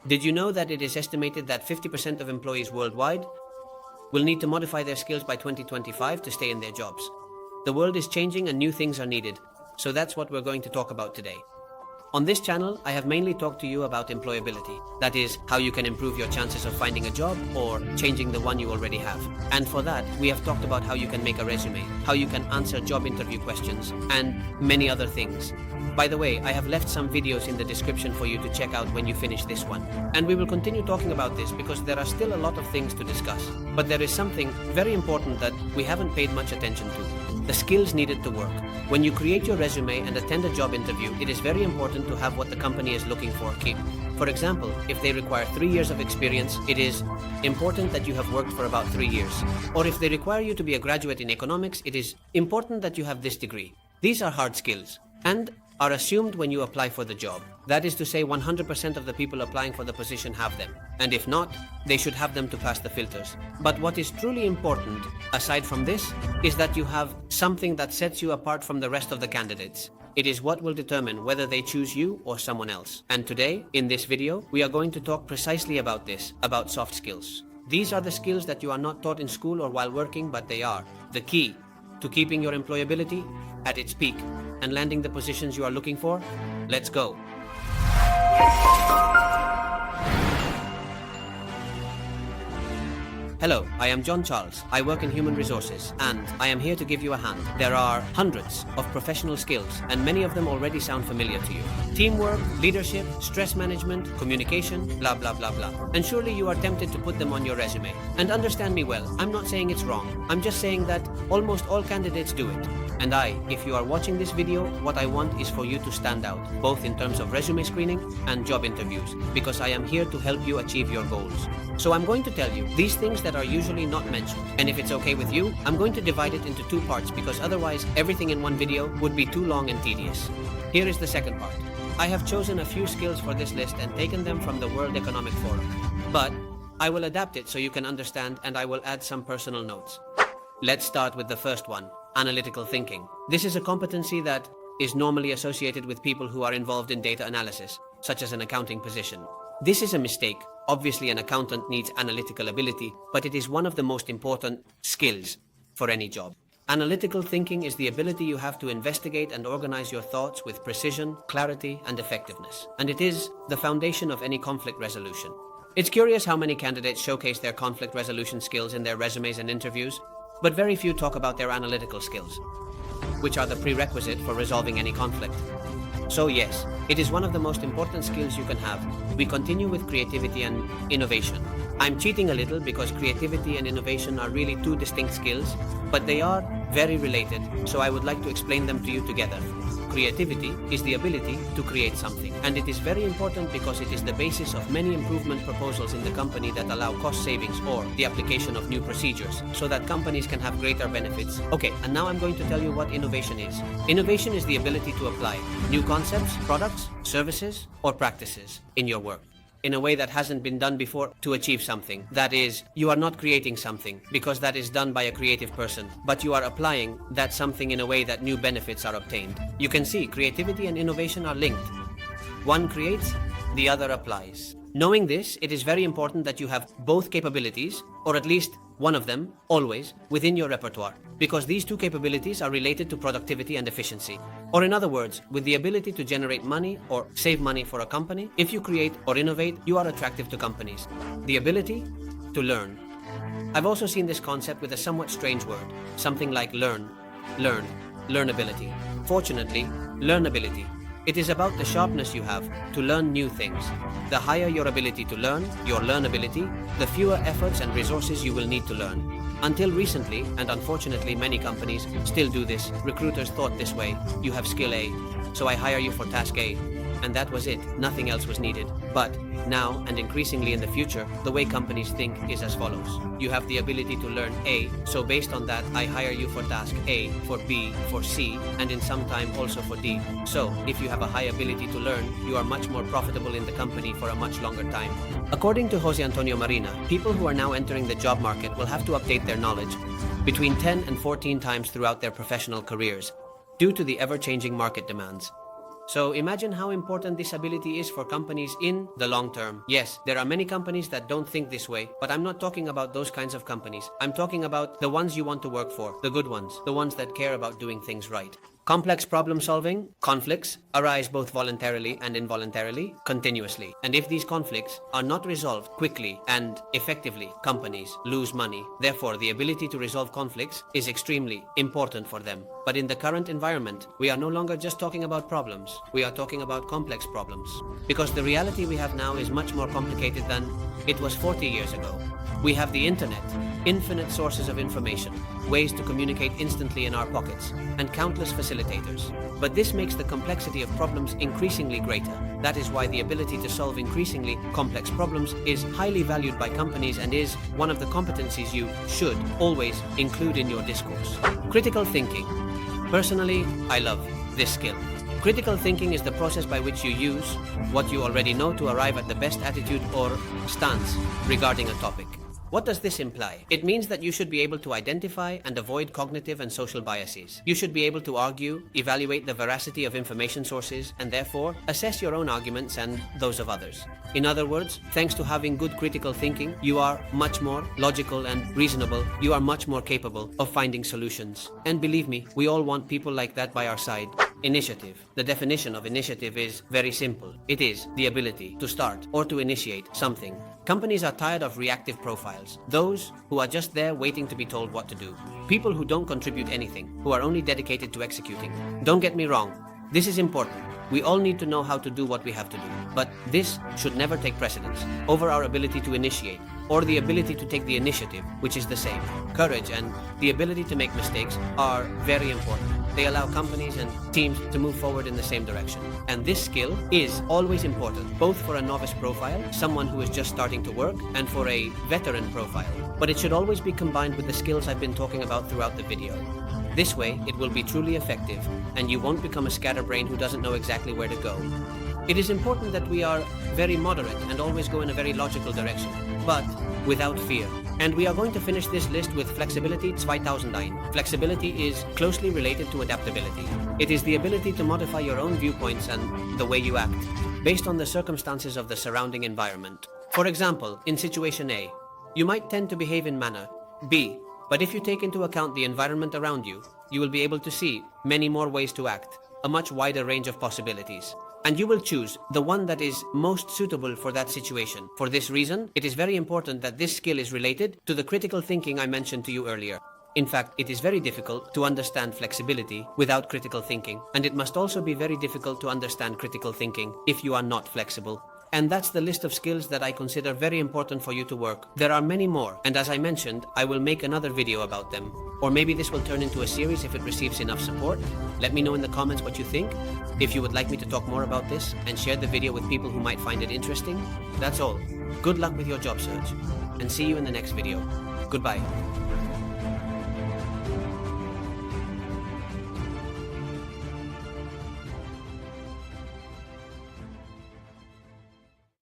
Did you know that it is estimated that 50% of employees worldwide will need to modify their skills by 2025 to stay in their jobs? The world is changing and new things are needed, so that's what we're going to talk about today. On this channel, I have mainly talked to you about employability. That is, how you can improve your chances of finding a job or changing the one you already have. And for that, we have talked about how you can make a resume, how you can answer job interview questions, and many other things. By the way, I have left some videos in the description for you to check out when you finish this one. And we will continue talking about this because there are still a lot of things to discuss. But there is something very important that we haven't paid much attention to: the skills needed to work. When you create your resume and attend a job interview, it is very important to have what the company is looking for key. For example, if they require 3 years of experience, it is important that you have worked for about 3 years. Or if they require you to be a graduate in economics, it is important that you have this degree. These are hard skills and are assumed when you apply for the job. That is to say, 100% of the people applying for the position have them. And if not, they should have them to pass the filters. But what is truly important, aside from this, is that you have something that sets you apart from the rest of the candidates. It is what will determine whether they choose you or someone else. And today, in this video, we are going to talk precisely about this, about soft skills. These are the skills that you are not taught in school or while working, but they are the key to keeping your employability at its peak and landing the positions you are looking for. Let's go. Hello, I am John Charles. I work in human resources and I am here to give you a hand. There are hundreds of professional skills and many of them already sound familiar to you. Teamwork, leadership, stress management, communication, blah blah blah blah. And surely you are tempted to put them on your resume. And understand me well, I'm not saying it's wrong. I'm just saying that almost all candidates do it. And if you are watching this video, what I want is for you to stand out, both in terms of resume screening and job interviews, because I am here to help you achieve your goals. So I'm going to tell you these things that are usually not mentioned. And if it's okay with you, I'm going to divide it into 2 parts because otherwise everything in one video would be too long and tedious. Here is the second part. I have chosen a few skills for this list and taken them from the World Economic Forum. But I will adapt it so you can understand, and I will add some personal notes. Let's start with the first one: analytical thinking. This is a competency that is normally associated with people who are involved in data analysis, such as an accounting position. This is a mistake. Obviously, an accountant needs analytical ability, but it is one of the most important skills for any job. Analytical thinking is the ability you have to investigate and organize your thoughts with precision, clarity, and effectiveness. And it is the foundation of any conflict resolution. It's curious how many candidates showcase their conflict resolution skills in their resumes and interviews, but very few talk about their analytical skills, which are the prerequisite for resolving any conflict. So yes, it is one of the most important skills you can have. We continue with creativity and innovation. I'm cheating a little because creativity and innovation are really 2 distinct skills, but they are very related, so I would like to explain them to you together. Creativity is the ability to create something, and it is very important because it is the basis of many improvement proposals in the company that allow cost savings or the application of new procedures so that companies can have greater benefits. Okay, and now I'm going to tell you what innovation is. Innovation is the ability to apply new concepts, products, services, or practices in your work in a way that hasn't been done before to achieve something. That is, you are not creating something because that is done by a creative person, but you are applying that something in a way that new benefits are obtained. You can see creativity and innovation are linked. One creates, the other applies. Knowing this, it is very important that you have both capabilities, or at least one of them, always, within your repertoire, because these 2 capabilities are related to productivity and efficiency. Or in other words, with the ability to generate money or save money for a company, if you create or innovate, you are attractive to companies. The ability to learn. I've also seen this concept with a somewhat strange word, something like learnability. Fortunately, learnability. It is about the sharpness you have to learn new things. The higher your ability to learn, your learnability, the fewer efforts and resources you will need to learn. Until recently, and unfortunately many companies still do this, recruiters thought this way: you have skill A, so I hire you for task A. And that was it, nothing else was needed. But now, and increasingly in the future, the way companies think is as follows. You have the ability to learn A, so based on that, I hire you for task A, for B, for C, and in some time also for D. So, if you have a high ability to learn, you are much more profitable in the company for a much longer time. According to Jose Antonio Marina, people who are now entering the job market will have to update their knowledge between 10 and 14 times throughout their professional careers, due to the ever-changing market demands. So imagine how important this ability is for companies in the long term. Yes, there are many companies that don't think this way, but I'm not talking about those kinds of companies. I'm talking about the ones you want to work for, the good ones, the ones that care about doing things right. Complex problem solving, conflicts, arise both voluntarily and involuntarily, continuously. And if these conflicts are not resolved quickly and effectively, companies lose money. Therefore, the ability to resolve conflicts is extremely important for them. But in the current environment, we are no longer just talking about problems. We are talking about complex problems. Because the reality we have now is much more complicated than it was 40 years ago. We have the internet, infinite sources of information, ways to communicate instantly in our pockets, and countless facilitators. But this makes the complexity of problems increasingly greater. That is why the ability to solve increasingly complex problems is highly valued by companies and is one of the competencies you should always include in your discourse. Critical thinking. Personally, I love this skill. Critical thinking is the process by which you use what you already know to arrive at the best attitude or stance regarding a topic. What does this imply? It means that you should be able to identify and avoid cognitive and social biases. You should be able to argue, evaluate the veracity of information sources, and therefore assess your own arguments and those of others. In other words, thanks to having good critical thinking, you are much more logical and reasonable. You are much more capable of finding solutions. And believe me, we all want people like that by our side. Initiative. The definition of initiative is very simple. It is the ability to start or to initiate something. Companies are tired of reactive profiles, those who are just there waiting to be told what to do. People who don't contribute anything, who are only dedicated to executing. Don't get me wrong, this is important. We all need to know how to do what we have to do. But this should never take precedence over our ability to initiate or the ability to take the initiative, which is the same. Courage and the ability to make mistakes are very important. They allow companies and teams to move forward in the same direction. And this skill is always important, both for a novice profile, someone who is just starting to work, and for a veteran profile. But it should always be combined with the skills I've been talking about throughout the video. This way, it will be truly effective, and you won't become a scatterbrain who doesn't know exactly where to go. It is important that we are very moderate and always go in a very logical direction, but without fear. And we are going to finish this list with flexibility 2009. Flexibility is closely related to adaptability. It is the ability to modify your own viewpoints and the way you act, based on the circumstances of the surrounding environment. For example, in situation A, you might tend to behave in manner B, but if you take into account the environment around you, you will be able to see many more ways to act, a much wider range of possibilities. And you will choose the one that is most suitable for that situation. For this reason, it is very important that this skill is related to the critical thinking I mentioned to you earlier. In fact, it is very difficult to understand flexibility without critical thinking, and it must also be very difficult to understand critical thinking if you are not flexible. And that's the list of skills that I consider very important for you to work. There are many more, and as I mentioned, I will make another video about them. Or maybe this will turn into a series if it receives enough support. Let me know in the comments what you think. If you would like me to talk more about this and share the video with people who might find it interesting. That's all. Good luck with your job search, and see you in the next video. Goodbye.